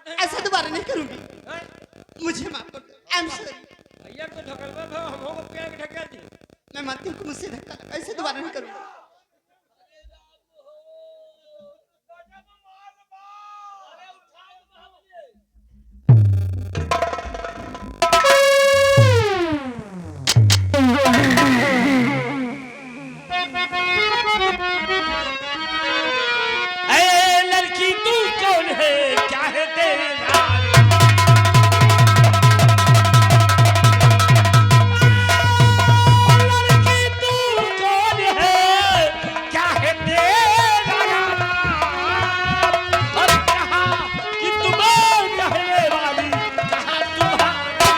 ऐसा दोबारा नहीं करूंगी, मुझे माफ कर दो। I am sorry. भैया को ढकलवा था, हम हो पेड़ के ढका दी। मैं मानती हूँ कि मुझसे धक्का लगा, ऐसे दोबारा नहीं करूंगा। लड़की तू कौन है, क्या है तेरा? लड़की तू कौन है, क्या है तेरा नाम? और कहा कि तुम कहने वाली, कहा तुम्हारा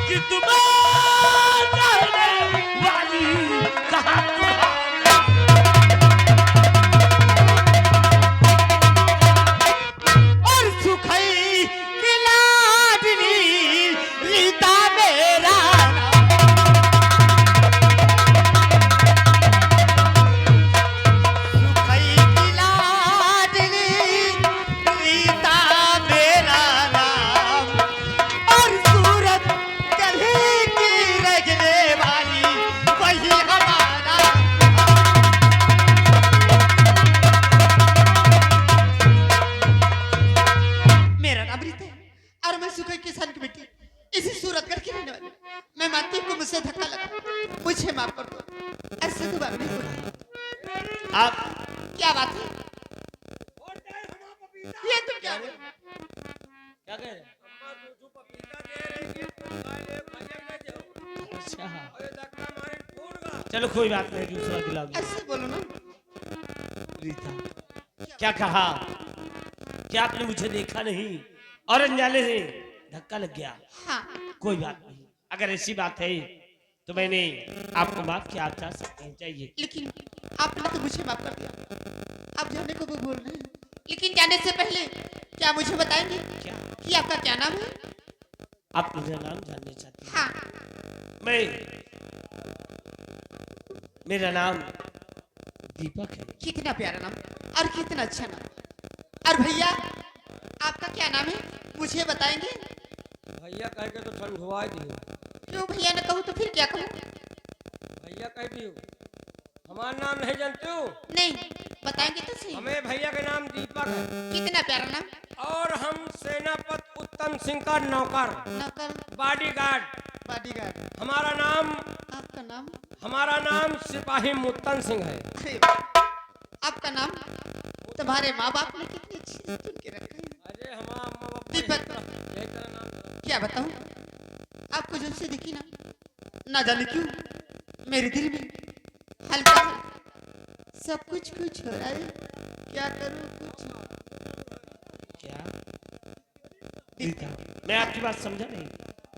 कि तुम कहने वाली, कहा तुम्हारा और सुखई की लाडली रीता मेरा सुखई की लाडली रीता मेरा नाम और सूरत गली की रगने वाली वही हमारा। मेरा नाम रीता है और मैं सुखई किसान की बेटी, इसी सूरतगढ़ की रहने वाली। मैं मानती हूँ कि मुझसे धक्का लगा, मुझे माफ कर दो, ऐसे दोबारा नहीं होगा। आप क्या बात है, ये तुम क्या बोल? क्या कह रहे हैं? अच्छा, चलो कोई बात नहीं, दूसरा दिला दो। ऐसे बोलो ना। रीता, क्या कहा कि आपने मुझे देखा नहीं और अनजाने से धक्का लग गया? हाँ, कोई बात नहीं, अगर ऐसी बात है तो मैंने आपको माफ किया, आप जा सकते हैं, चाहिए। लेकिन आपने तो मुझे माफ कर दिया, आप जाने को भी बोल रहे हैं। लेकिन जाने से पहले क्या मुझे बताएंगे क्या कि आपका क्या नाम है? आप मेरा नाम जानना चाहते हैं? हाँ, मेरा नाम दीपक है। कितना प्यारा नाम और कितना अच्छा नाम। और भैया आपका क्या नाम है, मुझे बताएंगे? भैया कह के तो ठंड हुआ दियो। क्यों भैया ने कहूँ तो फिर क्या कहूँ? भैया कह दियो, हमारा नाम नहीं जानते हो? नहीं, बताएंगे तो सही। हमें भैया का नाम दीपक है कितना प्यारा नाम। और हम सेनापति उत्तम सिंह का नौकर, नौकर, बॉडीगार्ड। बॉडीगार्ड। हमारा नाम आपका नाम? सिपाही मुत्तन सिंह है। अरे आपका नाम तुम्हारे माँ बाप ने कितनी अच्छी से चुन के रखा है। अरे हमारा दीपक, यही तेरा नाम था। क्या बताऊं, आपको जब से देखी ना जाने क्यों मेरे दिल में हल्का सब कुछ हो रहा है। क्या करूं कुछ? क्या रीता, मैं आपकी बात समझा नहीं,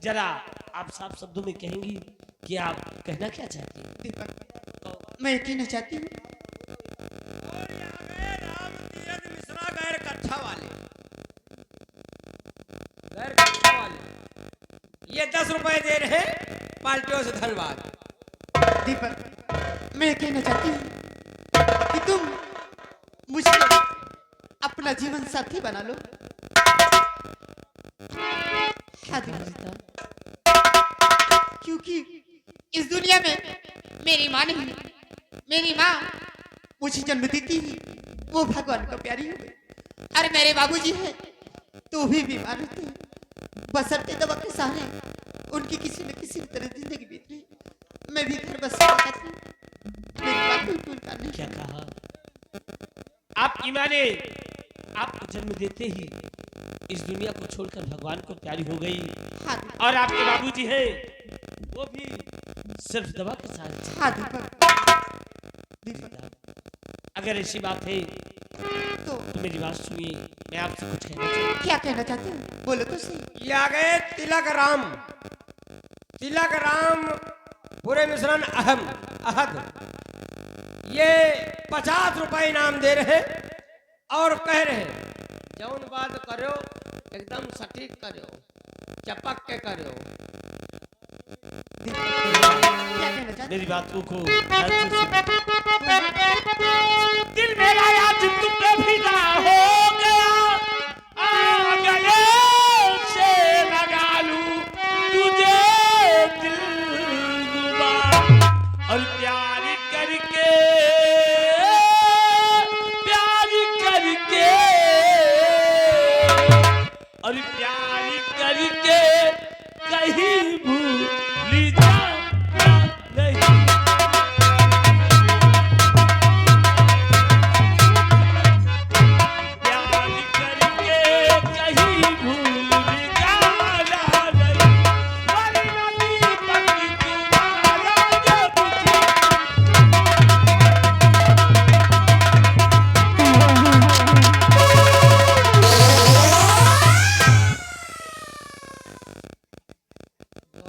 जरा आप साफ शब्दों में कहेंगी कि आप कहना क्या चाहती हैं? दीपक, मैं ये कहना चाहती हूँ, और यहाँ गए राम तीरथ मिश्रा गैर कक्षा वाले, ये 10 रुपए दे रहे हैं, पार्टियों से धन्यवाद। दीपक, मैं ये कहना चाहती हूँ कि तुम मुझे अपना जीवन साथी बना लो। हाँ दीपक, क्योंकि इस दुनिया में मेरी माँ नहीं, मेरी माँ मुझे जन्म देती ही वो भगवान को प्यारी हो गई और मेरे बाबूजी हैं तो भी बीमार होते हैं, बसरते दवा के सहारे उनकी किसी न किसी तरह जिंदगी बीत रही। मैं भी घर बस मेरी बात बिल्कुल नहीं। क्या कहा? आपकी माँ ने आपको जन्म देते ही इस दुनिया को छोड़कर भगवान को प्यारी हो गई। हाँ, और आपके बाबूजी हैं वो भी सिर्फ दवा के साथ। हाँ दीपक, अगर ऐसी बात है तो मेरी बात सुनिए, मैं आपसे कुछ कहना चाहता हूँ। क्या कहना चाहते हो, बोलो तो सही। ये आ गए तिलक राम पूरे मिश्रण अहद, ये 50 रुपए इनाम दे रहे और कह रहे जौन बात करो एकदम सटीक करो, चपक के करो। क्या कहना चाहते मेरी बात को ध्यान से सुनो। और प्यार करके कहीं भूल जाना नहीं। प्यार करके कहीं भूल जाना नहीं। वरना दीपक तुम्हारा जो बुझे।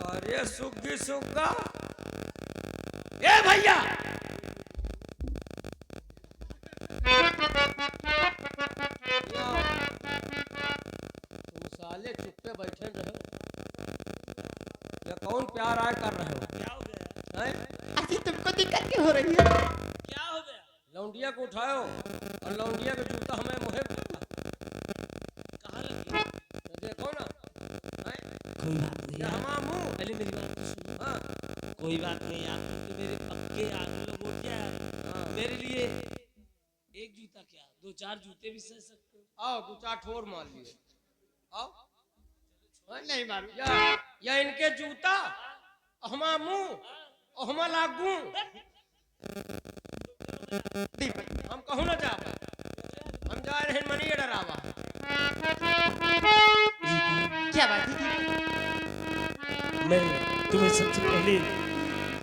अरे सुग्गी सुग्गा, ए भैया, तुम साले चुप्पे बैठे रहो। ये कौन प्यार आय कर रहे हो? क्या हो गया? हैं? आखिर तुमको दिक्कत क्यों हो रही है? क्या हो गया? लौंडिया को उठाओ और लौंडिया का जूता हमें मुहे कहाँ लगी? तो देखो ना। हैं? कोई बात नहीं ये यार। हमारा मुंह। पहले मेरी बात तो सुनो। हाँ, कोई बात नहीं यार, तुम तो मेरे पक्के यार लोग हो क्या यार। हाँ। मेरे लिए एक जूता क्या, दो चार जूते भी सह सकते हो। आओ दो चार ठोर मार लिए। आओ। हैं? नहीं मारू। या इनके जूता, हमारा मुंह, और हमारा लागू। दीपक, हम कहूँ ना जा, हम जा रहे हैं मनी डरावा। क्या बात है दीपक? मैं तुम्हें सबसे पहले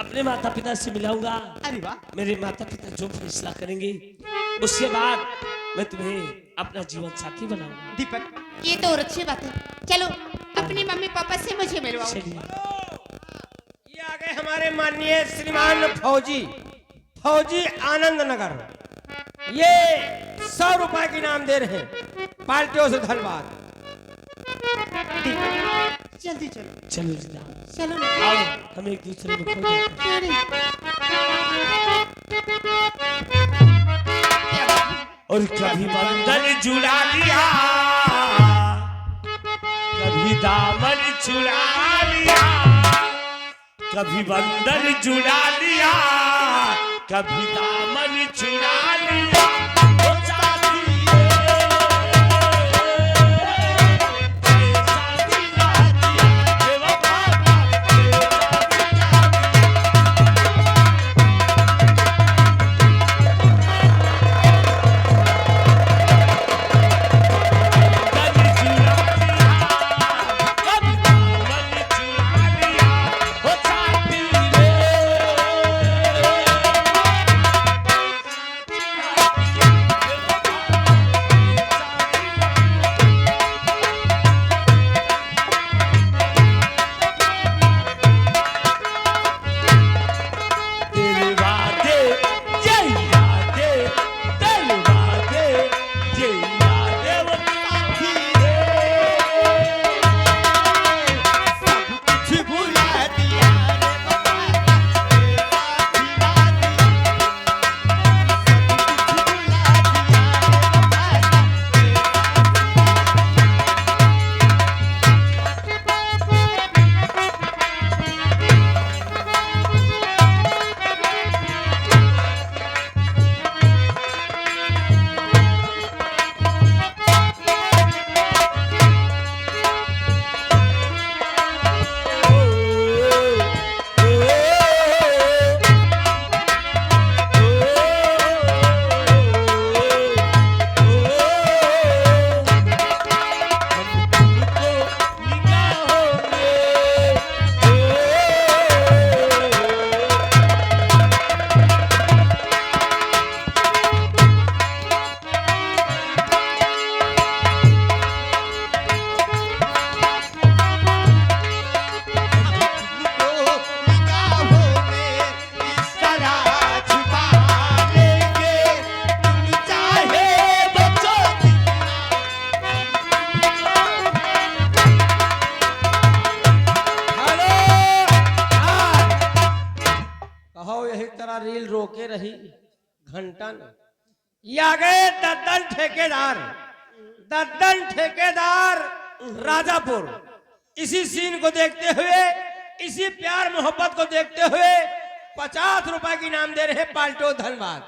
अपने माता पिता से मिलाऊंगा। अरे वाह, मेरे माता पिता जो फैसला करेंगे उसके बाद मैं तुम्हें अपना जीवन साथी बनाऊंगा। दीपक ये तो और अच्छी बात है। चलो अपनी मम्मी पापा से मुझे मिलवाओ। चलिए। ये आ गए हमारे माननीय श्रीमान फौजी, फौजी आनंद नगर। ये 100 रुपए की इनाम दे रहे हैं, पार्टियों से धन्यवाद। दीपक जल्दी चलो। चलो जीजा, चलो ना। आओ हम एक दूसरे को खो देते हैं। अरे, क्या बात है? और कभी बंधन जुड़ा लिया, कभी दामन चुरा लिया, कभी बंधन जुड़ा लिया, कभी दामन चुरा लिया। ओ साथी रे, ये साथी ना दिया, बेवफा ये साथी ना बंधन चुरा लिया, कभी दामन चुरा लिया। ओ साथी रे, तेरे वादे यही यादे, तेरे वादे यही यादे, वो साथी रे। सब कुछ भुला दिया रे बाबा, ये साथी ना दिया। सब कुछ भुला दिया रे बाबा, ये रील रोके रही घंटा न। ये आ गए दद्दन ठेकेदार, दद्दन ठेकेदार राजापुर। इसी सीन को देखते हुए, इसी प्यार मोहब्बत को देखते हुए 50 रुपए की इनाम दे रहे पाल्टो, धन्यवाद।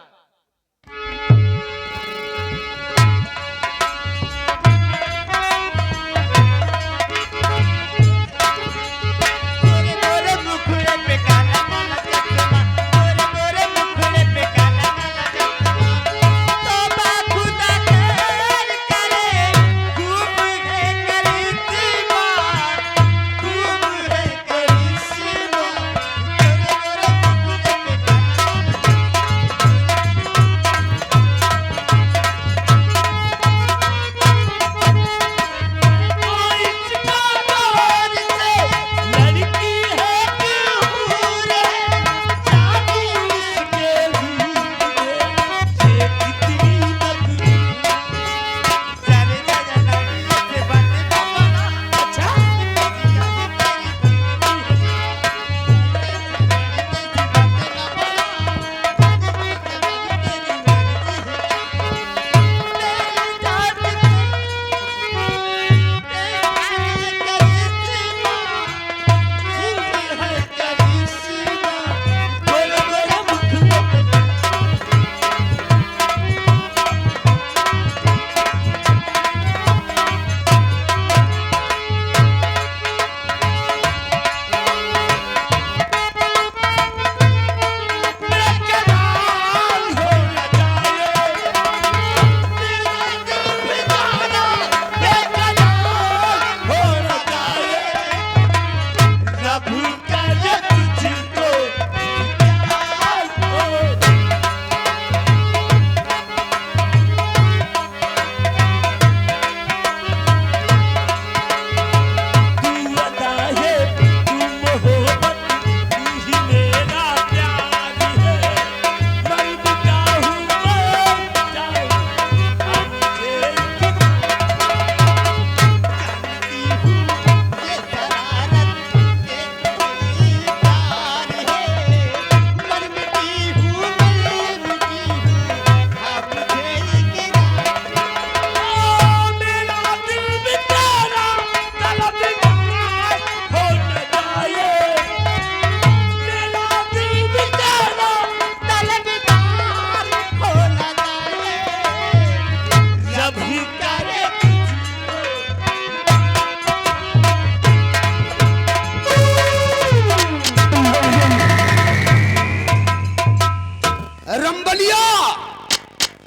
रंबलिया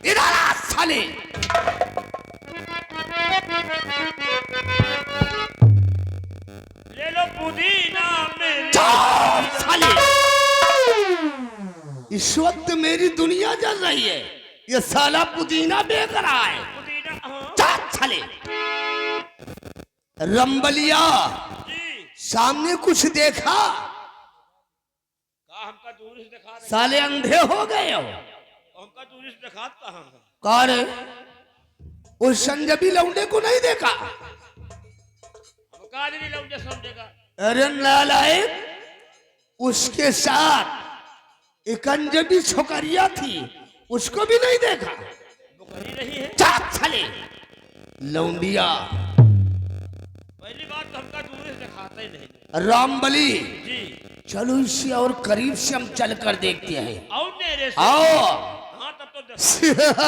इधर आ साले। ले लो पुदीना मेरी जाओ साले। इस वक्त मेरी दुनिया जल रही है, ये साला पुदीना बेच रहा है। पुदीना हाँ जा साले। रंबलिया जी सामने कुछ देखा? का हमका दूर से दिखा रहे साले अंधे हो गए हो? हमका दूर से दिखा कहाँ है कौन है? उस संजबी लौंडे को नहीं देखा? हमका नहीं लौंडे समझेगा अरे नालायक, उसके साथ एक अंजबी छोकरिया थी, उसको भी नहीं देखा? वो कहीं नहीं है। जा साले लौंडिया। पहली बात तो हमका दूर से दिखाता ही नहीं रामबली जी। चलो इससे और करीब से हम चल कर देखते हैं। आओ मेरे से आओ। हाँ तब तो दिखा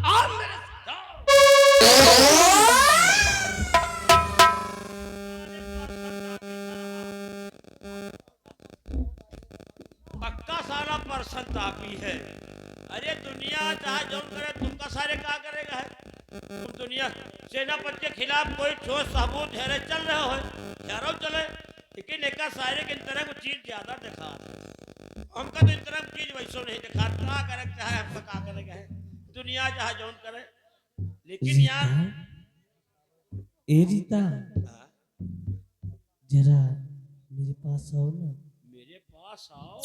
आओ मेरे जाओ। पक्का सारा पर्सन तापी है। अरे दुनिया चाहे जो करे तुमका सारे क्या करेगा है? तुम दुनिया सेनापति के खिलाफ कोई ठोस सबूत है चल रहे हो यारो चले, लेकिन एक सारे के तरह को चीज ज्यादा दिखा। हमका तो इन तरह की चीज वैसो नहीं दिखा। क्या करे चाहे हमका क्या करेगा है? दुनिया चाहे जो करे, लेकिन यार ए रीता, जरा मेरे पास आओ ना। मेरे पास आओ।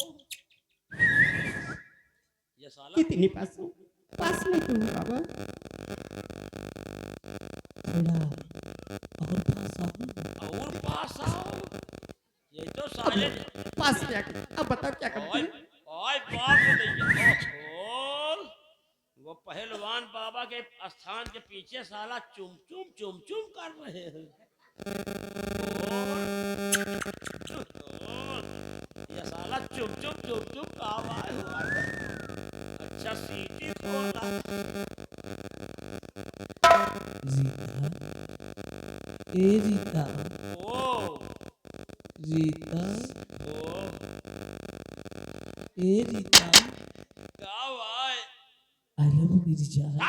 ये साला कितनी पास हूँ? पास में तुम बाबा। थोड़ा और पास आओ ना। और पास आओ। ये तो साले पास में आके अब बताओ क्या करते ओए हैं? ओए बाप रे छोड़। वो पहलवान बाबा के स्थान के पीछे साला चुम चुम कर रहे हैं। और ये साला चुम का आवाज हुआ है। अच्छा सीटी खोला। रीता, ए रीता, ओ रीता, ओ ए रीता, क्या भाई? आई लव यू मेरी जान।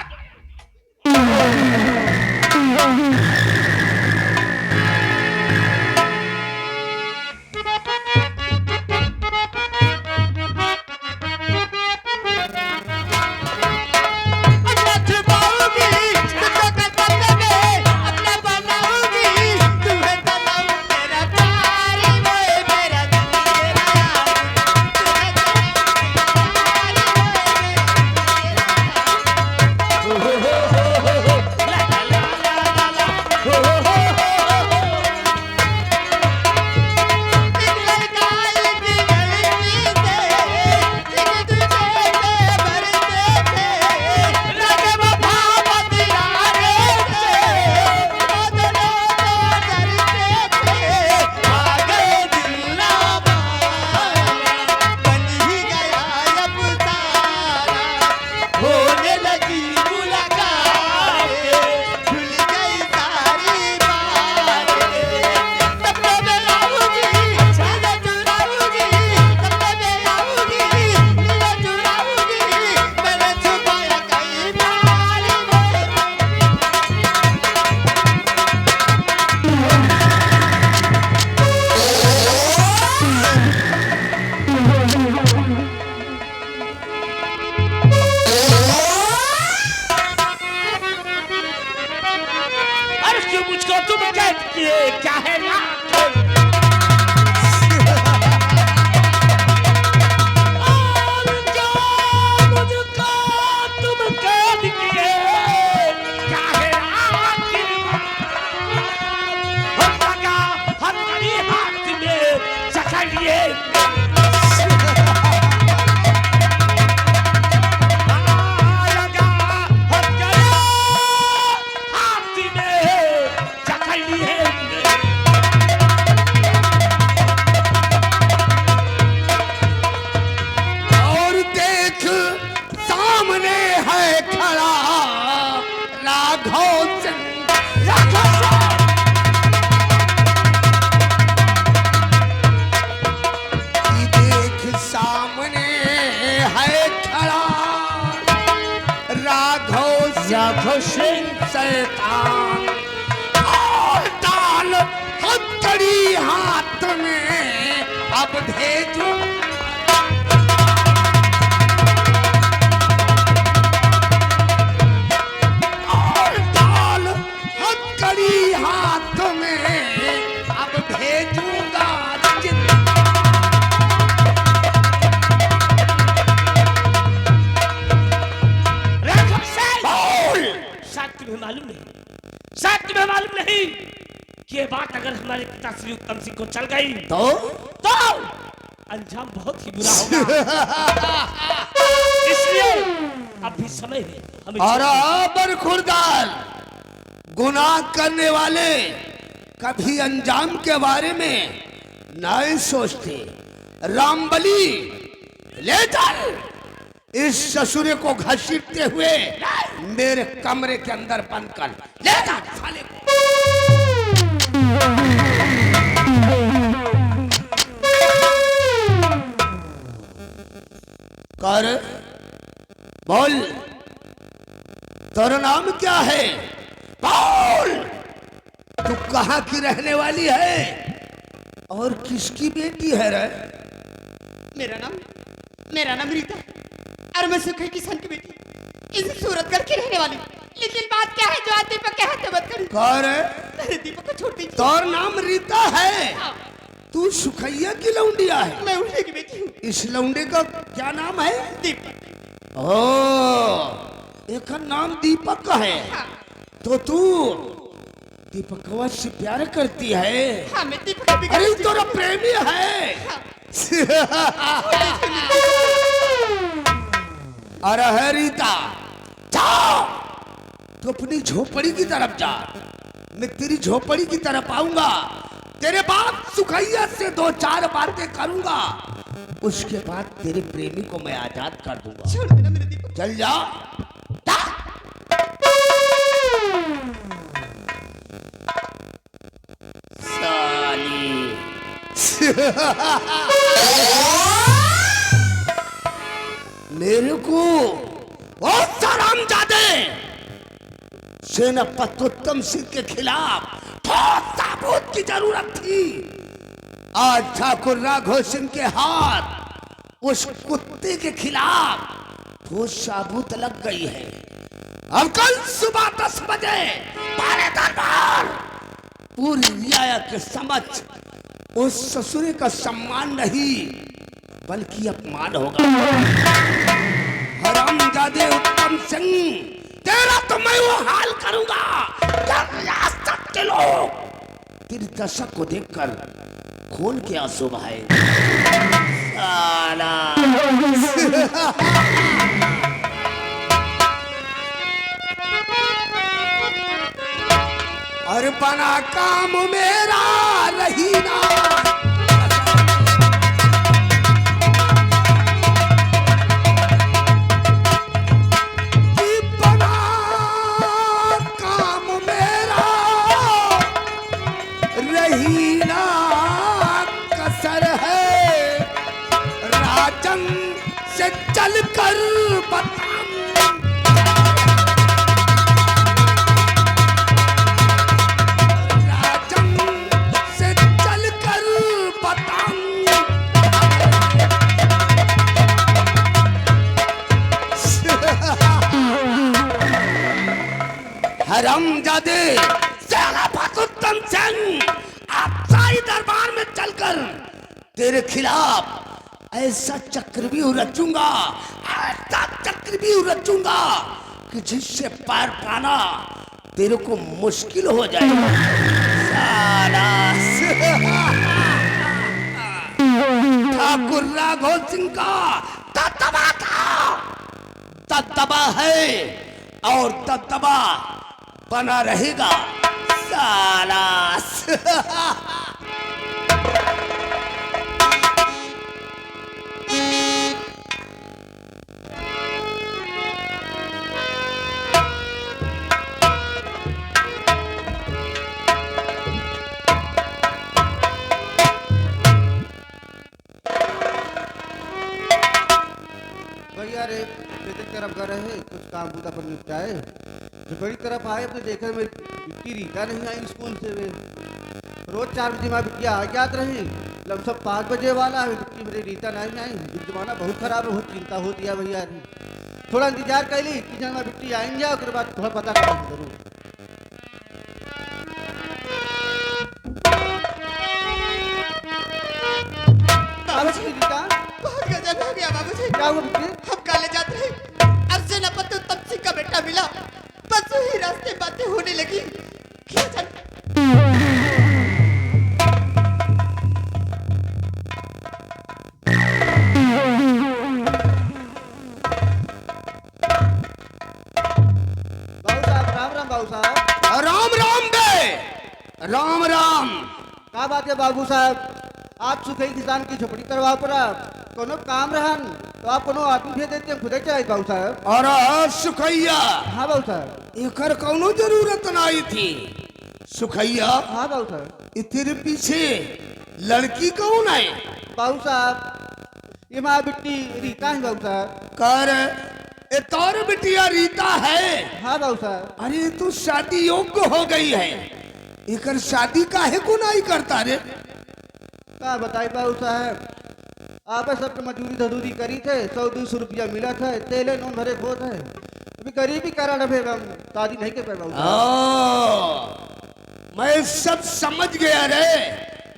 है खड़ा राघव सिंह शैतान, और डाल हथकड़ी हाथ में अब भेजो। और डाल हथकड़ी हाथ में अब भेजूंगा। शायद तुम्हें मालूम नहीं, शायद तुम्हें मालूम नहीं कि ये बात अगर हमारे पिता श्री उत्तम सिंह को चल गई तो अंजाम बहुत ही बुरा होगा। इसलिए अभी समय है हमें बराबर खुरदार गुनाह करने वाले कभी अंजाम के बारे में नहीं सोचते। रामबली ले चल इस ससुरे को घसीटते हुए मेरे कमरे के अंदर बंद कर ले जा साले को। कर बोल, तेरा नाम क्या है? बोल, तू कहाँ की रहने वाली है और किसकी बेटी है रे? मेरा नाम रीता और मैं सुखी किसान की बेटी, इस सूरतगढ़ की रहने वाली। लेकिन बात क्या है जो आज दीपक के हाथ में मत करूं। कर मेरे दीपक को छोड़ दीजिए। तोर नाम रीता है, तू सुखैया की लौंडिया है। मैं उठे की बेटी हूँ। इस लौंडे का क्या नाम है? दीपक। ओ, एक नाम दीपक का है। हाँ। तो तू दीपकवा से प्यार करती है? हाँ, मैं दीपक के बिगड़ अरे तोरा प्रेमी है। अरे है रीता, जा तू अपनी झोपड़ी की तरफ जा, मैं तेरी झोपड़ी की तरफ आऊंगा, तेरे बाप सुखैया से दो चार बातें करूंगा, उसके बाद तेरे प्रेमी को मैं आजाद कर दूंगा। छोड़ देना मेरे दीपक। चल जा। साली मेरे को बहुत हरामजादे सेनापति उत्तम सिंह के खिलाफ ठोस सबूत की जरूरत थी। आज ठाकुर राघव सिंह के हाथ उस कुत्ते के खिलाफ ठोस सबूत लग गई है। अब कल सुबह 10 बजे बारे दरबार पूरी रियायत के समक्ष उस ससुरे का सम्मान नहीं बल्कि अपमान होगा। हरामजादे उत्तम सिंह, तेरा तो मैं वो हाल करूंगा रियासत के लोग तेरी दशा को देखकर खून के आंसू बहाएंगे। साला और बना काम मेरा रही ना, बना काम मेरा रही ना कसर है, राजन से चल कर बता हरामजादे सेनापति उत्तम सिंह, आप शाही दरबार में चलकर तेरे खिलाफ ऐसा चक्रव्यूह रचूंगा, ऐसा चक्रव्यूह रचूंगा कि जिससे पार पाना तेरे को मुश्किल हो जाएगा। साला ठाकुर राघव सिंह का दबदबा था, दबदबा है और दबदबा बना रहेगा। साला भैया रे बेटे की तरफ गए है कुछ काम बूता पर निपटाए जो बड़ी तरफ आए तो देखे मेरी बिट्टी रीता नहीं आई स्कूल से वे रोज 4 बजे माँ बिटिया आ जात रही लमसम 5 बजे वाला है बिट्टी मेरी रीता नहीं आई जमाना बहुत खराब है, बहुत चिंता होती है भैया रे थोड़ा इंतजार कर ली कि जब बिट्टी आएंगे उसके बाद थोड़ा पता करेंगे जरूर। बाबूजी रीता बहुत गजब हो गया बाबूजी। क्या हुआ बिट्टी? हम काले जाते रहे अब सेनापति उत्तम सिंह का बेटा मिला बस वही रास्ते बातें होने लगी क्या जाने बाबू साहब राम राम बाबू साहब। राम राम बे, राम राम। का बात है बाबू साहब आप सुखई किसान की झोपड़ी करवा पड़ा कोनो काम रहन तो आप कोनो आदमी भेज देते खुदे चाहिए बाबू साहब। और सुखैया हाँ बाबू साहब। एकर कौनो जरूरत नहीं थी। सुखैया हाँ बाबू साहब। ये तेरे पीछे लड़की कौन है? बाबू साहब ये माँ बिट्टी रीता है बाबू साहब। कर ए तौर बिटिया रीता है। हाँ बाबू साहब। अरे तू शादी योग्य हो गई है, एकर शादी काहे को नहीं करता रे? का बताई बाबू साहब आप सबके मजदूरी धजूरी करी थे 100-200 रुपया मिला था तेले नून भरे खोत है अभी गरीबी कारण अभी हम शादी नहीं कर पाए बाबू साहब। मैं सब समझ गया रे,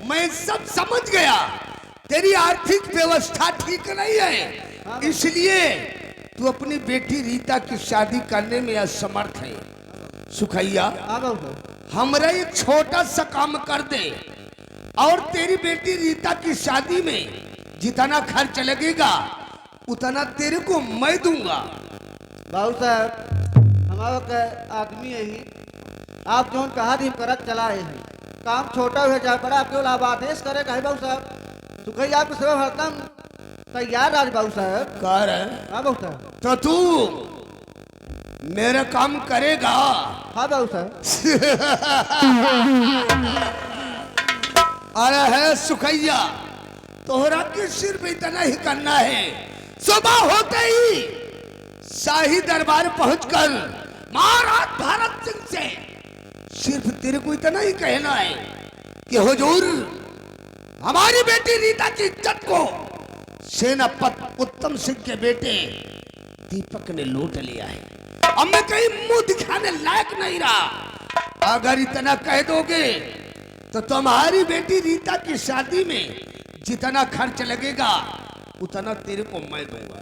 मैं सब समझ गया। तेरी आर्थिक व्यवस्था ठीक नहीं है इसलिए तू अपनी बेटी रीता की शादी करने में असमर्थ है। सुखैया हाँ बाबू साहब। हमरा एक छोटा सा काम कर दे और तेरी बेटी रीता की शादी में जितना खर्च लगेगा उतना तेरे को मैं दूंगा। बाबू साहब हमारा का आदमी यही आप जो कहा थी करत चलाए हैं काम छोटा हो चाहे बड़ा केवल आप आदेश करेगा है बाबू साहब सुखई आपकी सेवा हरदम तैयार राज बाबू साहब। कर हाँ बाबू साहब। तो तू मेरा काम करेगा। हाँ बाबू साहब। अरे है सुखैया तोहरा के सिर्फ इतना ही करना है, सुबह होते ही शाही दरबार पहुंचकर महाराज भारत सिंह से सिर्फ तेरे को इतना ही कहना है कि हुजूर हमारी बेटी रीता की इज्जत को सेनापति उत्तम सिंह के बेटे दीपक ने लूट लिया है। अब मैं कहीं मुंह दिखाने लायक नहीं रहा। अगर इतना कह दोगे तो तुम्हारी बेटी रीता की शादी में जितना खर्च लगेगा उतना तेरे को मैं दूंगा।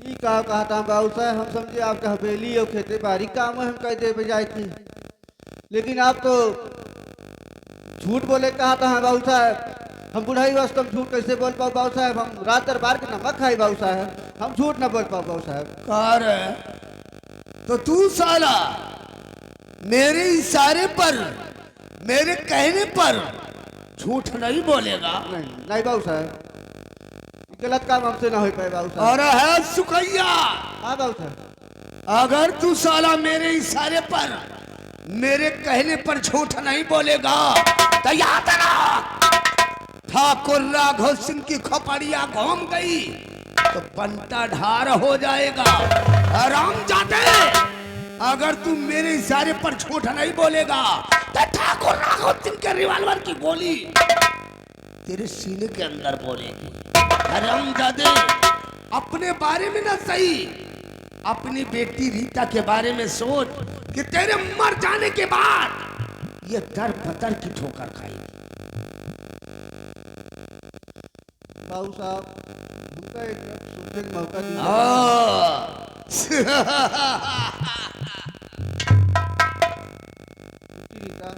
ये कहा था बाबू साहब हम समझे आपका हवेली और खेती बाड़ी काम है हम कह दे बजाए थे लेकिन आप तो झूठ बोले कहा था बाबू साहब हम बुढ़ाई वास्ते हम झूठ कैसे बोल पाओ बाबू साहब हम रात दरबार के नमक खाई बाबू साहब हम झूठ ना बोल पाओ बाबू साहब। कार तो तू साला मेरे इशारे पर मेरे कहने पर झूठ नहीं बोलेगा। नहीं नहीं बाबू साहब गलत काम हमसे ना हो पाए बाबू साहब। और है सुखैया हाँ बाबू साहब। अगर तू साला मेरे इशारे पर मेरे कहने पर झूठ नहीं बोलेगा तो याद रख ठाकुर राघव सिंह की खोपड़िया घूम गई तो बंटा ढार हो जाएगा। आराम जाते अगर तू मेरे इशारे पर झूठ नहीं बोलेगा तो ठाकुर राघव सिंह के रिवॉल्वर की गोली तेरे सीने के अंदर बोलेगी। आराम जाते अपने बारे में ना सही अपनी बेटी रीता के बारे में सोच कि तेरे मर जाने के बाद ये दर बदर की ठोकर खाएगी। बाबू साहब हमका एक सोचने का मौका दीजिए। रीता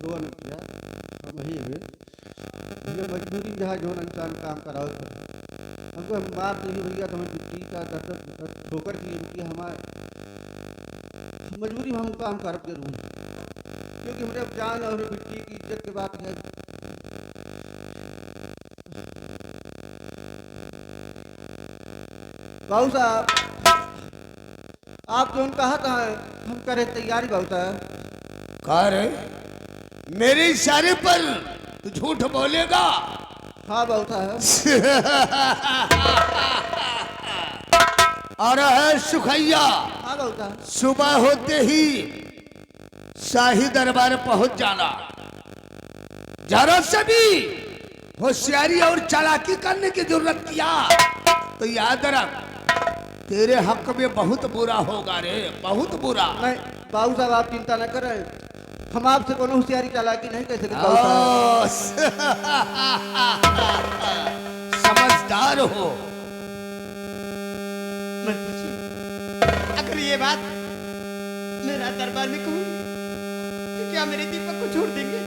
रोआ न किया हम वही है भैया मजबूरी में जहाँ जो इंसान काम कराओ हमको हम मार नहीं भैया तो हमें बिट्टी का दर्द ठोकर की कि हमारे मजबूरी में हम काम कर जरूर क्योंकि हमारे अब जान और बिट्टी की इज्जत की बात है। बाबू साहब आप जो कहा था हम करे तैयारी बाबू साहब। कार मेरे इशारे पर तू झूठ बोलेगा हाँ बाबू साहब। और है सुखैया, हाँ बाबू साहब। सुबह होते ही शाही दरबार पहुंच जाना। जरा से भी होशियारी और चालाकी करने की जरूरत किया तो याद रख, तेरे हक में बहुत बुरा होगा रे, बहुत बुरा। नहीं बाबू साहब आप चिंता न करें, हम आपसे कोनो होशियारी चालाकी नहीं कर सकते बाबू साहब। ओ, समझदार हो। मत पूछिए, अगर ये बात मेरा दरबार में कहूँ तो क्या मेरे दीपक को छोड़ देंगे?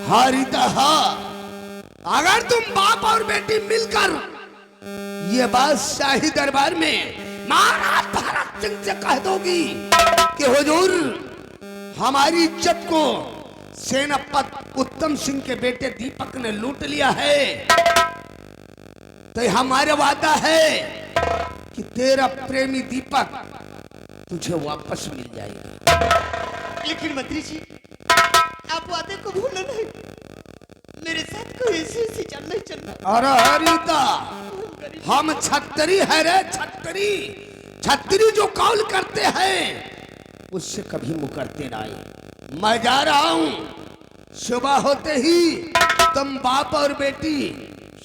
हाँ रीता हाँ, अगर तुम बाप और बेटी मिलकर ये बात शाही दरबार में महाराज भरत सिंह से कह दोगी कि हुजूर हमारी इज्जत को सेनापति उत्तम सिंह के बेटे दीपक ने लूट लिया है, तो हमारा वादा है कि तेरा प्रेमी दीपक तुझे वापस मिल जाएगा। लेकिन मंत्री जी, आप वादे को भूलो नहीं, मेरे साथ कोई ऐसी चल नहीं चलना। अरे हरिता, हम छतरी है रे, छतरी। छतरी जो कौल करते हैं उससे कभी मुकरते नहीं। मैं जा रहा हूं, सुबह होते ही तुम बाप और बेटी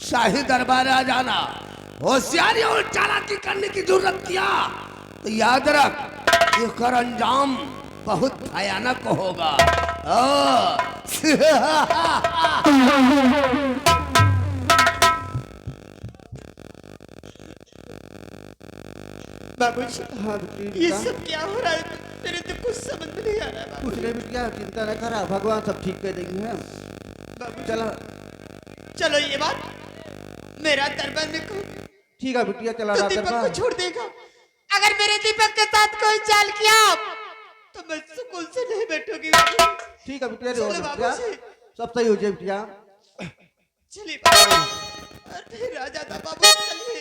शाही दरबार आ जाना। होशियारी और चालाकी करने की जरूरत किया तो याद रख, इसका अंजाम बहुत भयानक होगा। बाबूजी, हाँ बेटी ये रीता, सब क्या हो रहा है? मेरे तो कुछ समझ में नहीं आ रहा है कुछ बाबूजी। नहीं बिटिया, चिंता न करा, भगवान सब ठीक कर देंगे हम। बाबूजी, चलो चलो ये बात मेरा दरबार में कहूँ ठीक है बिटिया, चला तो रहा दीपक को दरबार। छोड़ देगा। अगर मेरे दीपक के साथ कोई चाल किया तो मैं सुकून से नहीं बैठूंगी बाबूजी। ठीक है बिटिया, चलो रो मत बिटिया, बाबूजी। सब सही हो जाए बिटिया। चलिए बाबू, और फिर आ जाता बाबू, चलिए।